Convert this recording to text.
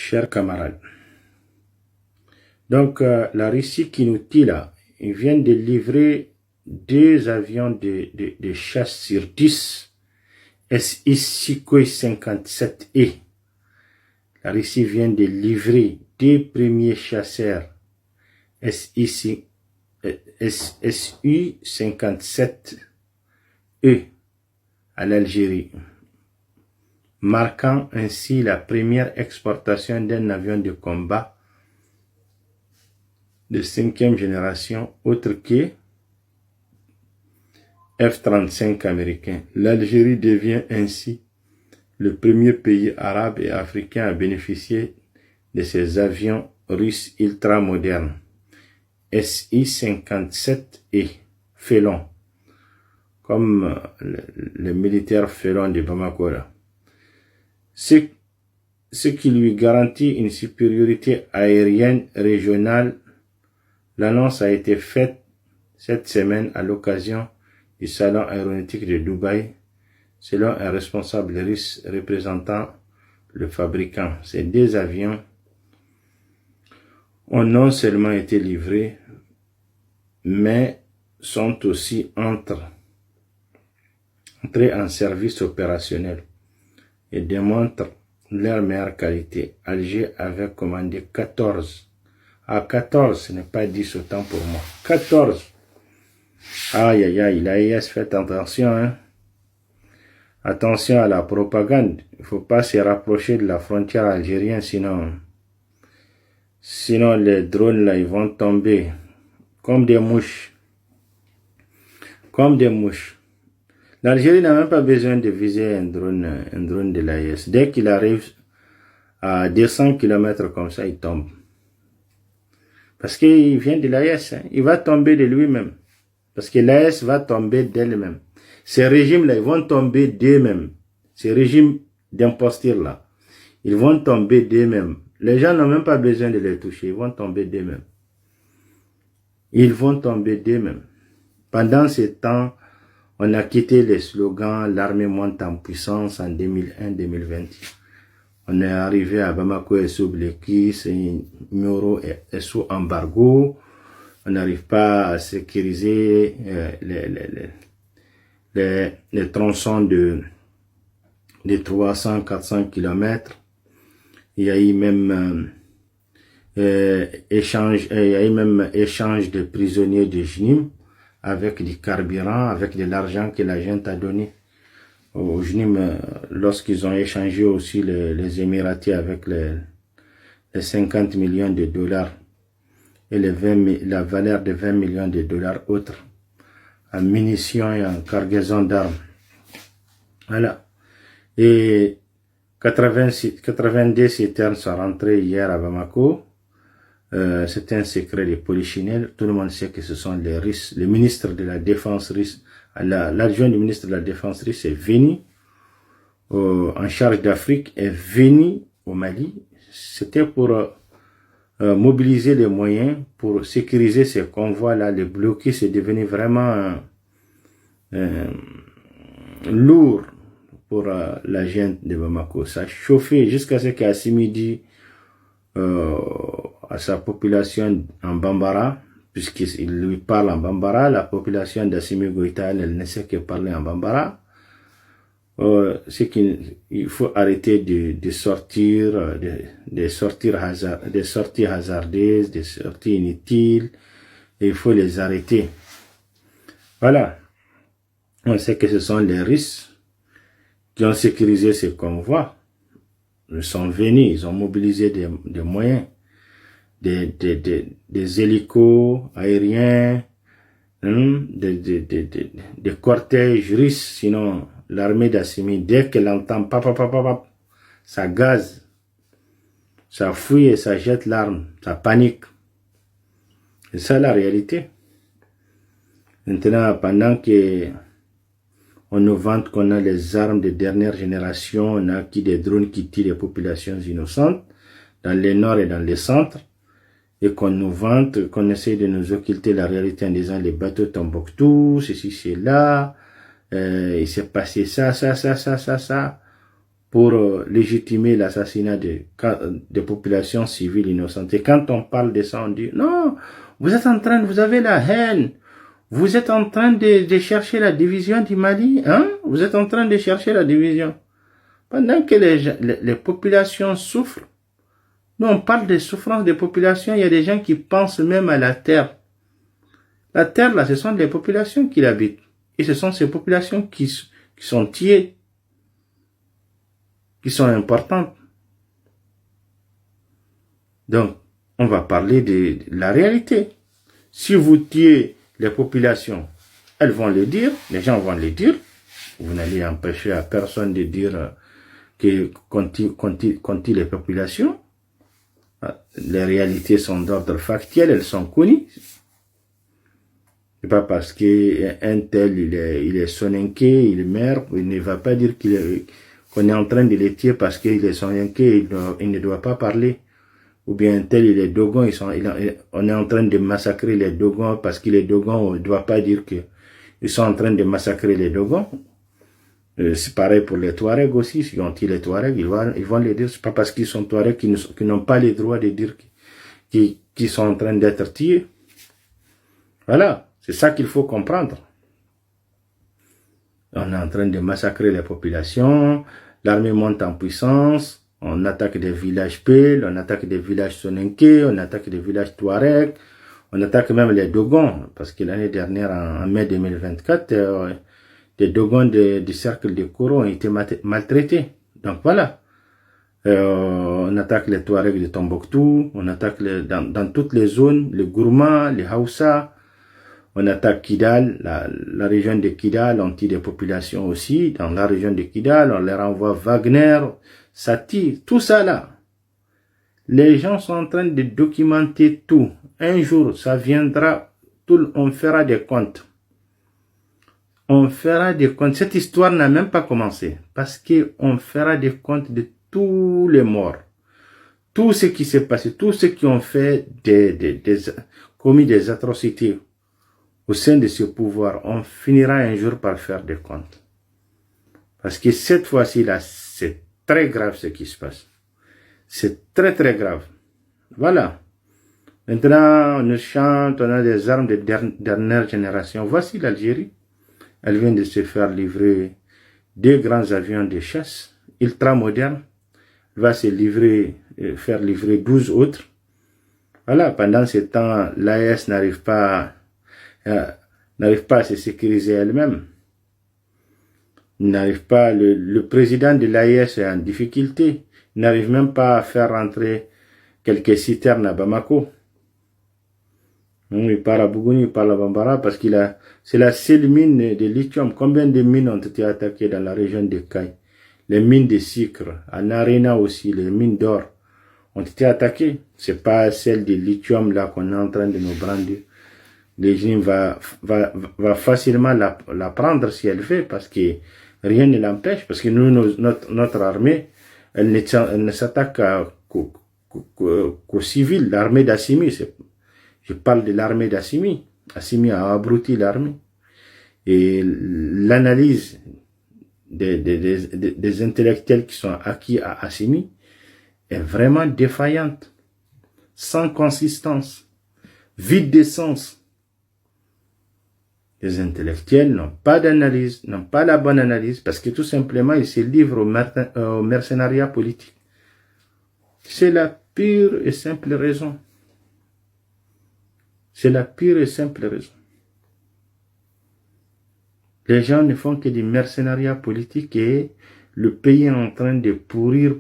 Chers camarades, donc la Russie qui nous dit là, ils viennent de livrer 2 avions de chasse sur 10 SI Sukhoi 57E. La Russie vient de livrer 2 premiers chasseurs SU 57E à l'Algérie, marquant ainsi la première exportation d'un avion de combat de 5e génération autre que F-35 américain. L'Algérie devient ainsi le premier pays arabe et africain à bénéficier de ces avions russes ultramodernes. SI-57E, félon, comme les militaires félons de Bamako. Ce qui lui garantit une supériorité aérienne régionale. L'annonce a été faite cette semaine à l'occasion du salon aéronautique de Dubaï, selon un responsable russe représentant le fabricant. Ces 2 avions ont non seulement été livrés, mais sont aussi entrés en service opérationnel et démontrent leur meilleure qualité. Alger avait commandé 14. À 14, ce n'est pas 10 autant pour moi. 14. Aïe, aïe, aïe, l'AIS, faites attention, hein. Attention à la propagande. Il ne faut pas se rapprocher de la frontière algérienne, sinon les drones là, ils vont tomber comme des mouches. Comme des mouches. L'Algérie n'a même pas besoin de viser un drone de l'AIS. Dès qu'il arrive à 200 km comme ça, il tombe. Parce qu'il vient de l'AES, hein. Il va tomber de lui-même. Parce que l'AES va tomber d'elle-même. Ces régimes-là, ils vont tomber d'eux-mêmes. Ces régimes d'imposteurs-là, ils vont tomber d'eux-mêmes. Les gens n'ont même pas besoin de les toucher, ils vont tomber d'eux-mêmes. Ils vont tomber d'eux-mêmes. Pendant ce temps, on a quitté les slogans « L'armée monte en puissance » en 2001-2020. On est arrivé à Bamako et sous Blekis, Nyoro et sous embargo. On n'arrive pas à sécuriser les tronçons de 300-400 km. Il y a eu même échange de prisonniers de JNIM avec du carburant, avec de l'argent que la gente a donné au JNIM, lorsqu'ils ont échangé aussi les Émiratis avec les 50 millions de dollars et la valeur de 20 millions de dollars autres en munitions et en cargaison d'armes. Voilà. Et 92 citernes sont rentrées hier à Bamako. C'est un secret de polichinelle. Tout le monde sait que ce sont les Russes. Le ministre de la Défense russe, l'adjoint du ministre de la Défense russe est venu en charge d'Afrique, est venu au Mali. C'était pour mobiliser les moyens pour sécuriser ces convois-là. Les bloquer, c'est devenu vraiment lourd pour la gente de Bamako. Ça a chauffé jusqu'à ce qu'Assimi dit à sa population en Bambara, puisqu'il lui parle en Bambara, la population d'Assimi Goïta, elle ne sait que parler en Bambara. C'est qu'il faut arrêter de sortir, des sorties hasardeuses, des sorties inutiles, et il faut les arrêter. Voilà. On sait que ce sont les Russes qui ont sécurisé ces convois. Ils sont venus, ils ont mobilisé des moyens, des hélicos aériens, des cortèges russes, sinon l'armée d'Assimi, dès qu'elle entend ça gaze, ça fouille et ça jette l'arme, ça panique. C'est ça la réalité. Maintenant, pendant que on nous vante qu'on a les armes de dernière génération, on a des drones qui tirent les populations innocentes dans le nord et dans le centre, et qu'on nous vante, qu'on essaie de nous occulter la réalité en disant les bateaux Tombouctou, ceci, c'est là, il s'est passé ça, pour légitimer l'assassinat des populations civiles innocentes. Et quand on parle de ça, on dit, non, vous êtes en train, vous avez la haine, vous êtes en train de chercher la division du Mali, hein? Vous êtes en train de chercher la division. Pendant que les populations souffrent, nous on parle des souffrances des populations, il y a des gens qui pensent même à la terre. La terre, là, ce sont les populations qui l'habitent. Et ce sont ces populations qui sont tuées, qui sont importantes. Donc, on va parler de la réalité. Si vous tuez les populations, elles vont le dire, les gens vont le dire. Vous n'allez empêcher à personne de dire qu'on tue les populations. Les réalités sont d'ordre factuel, elles sont connues. C'est pas parce qu'un tel, il est soninké, il est maire, il ne va pas dire qu'on est en train de les tuer parce qu'il est soninké, il ne doit pas parler. Ou bien un tel, il est dogon, on est en train de massacrer les dogons parce qu'il est dogon, on ne doit pas dire qu'ils sont en train de massacrer les dogons. C'est pareil pour les Touaregs aussi. Si on tue les Touaregs, ils vont le dire. C'est pas parce qu'ils sont Touaregs qu'ils n'ont pas le droit de dire qu'ils sont en train d'être tués. Voilà. C'est ça qu'il faut comprendre. On est en train de massacrer les populations. L'armée monte en puissance. On attaque des villages Pel, on attaque des villages Soninké, on attaque des villages Touaregs. On attaque même les Dogons. Parce que l'année dernière, en mai 2024, des Dogons du cercle de Koro ont été maltraités. Donc voilà. On attaque les Touaregs de Tombouctou, on attaque dans toutes les zones, les Gourma, les Hausa, on attaque Kidal, la région de Kidal, on tue des populations aussi. Dans la région de Kidal, on les renvoie Wagner, Sati, tout ça là. Les gens sont en train de documenter tout. Un jour, ça viendra, on fera des comptes. On fera des comptes. Cette histoire n'a même pas commencé. Parce qu'on fera des comptes de tous les morts. Tout ce qui s'est passé, tous ceux qui ont fait commis des atrocités au sein de ce pouvoir, on finira un jour par faire des comptes. Parce que cette fois-ci-là, c'est très grave ce qui se passe. C'est très très grave. Voilà. Maintenant, on nous chante, on a des armes de dernière génération. Voici l'Algérie. Elle vient de se faire livrer 2 grands avions de chasse ultra modernes. Elle va se faire livrer 12 autres. Voilà, pendant ce temps, l'AES n'arrive pas à se sécuriser elle-même. N'arrive pas, le président de l'AES est en difficulté. Il n'arrive même pas à faire rentrer quelques citernes à Bamako. Il part à Bougouni, il part à Bambara parce c'est la seule mine de lithium. Combien de mines ont été attaquées dans la région de Caille? Les mines de sucre, à Narena aussi, les mines d'or ont été attaquées. C'est pas celle de lithium là qu'on est en train de nous brandir. L'Égypte va facilement la prendre si elle veut parce que rien ne l'empêche. Parce que nous, notre armée, elle ne s'attaque qu'aux civils. L'armée d'Assimi, je parle de l'armée d'Assimi. Assimi a abruti l'armée. Et l'analyse des intellectuels qui sont acquis à Assimi est vraiment défaillante, sans consistance, vide de sens. Les intellectuels n'ont pas d'analyse, n'ont pas la bonne analyse, parce que tout simplement, ils se livrent au mercenariat politique. C'est la pure et simple raison. C'est la pure et simple raison. Les gens ne font que du mercenariat politique et le pays est en train de pourrir.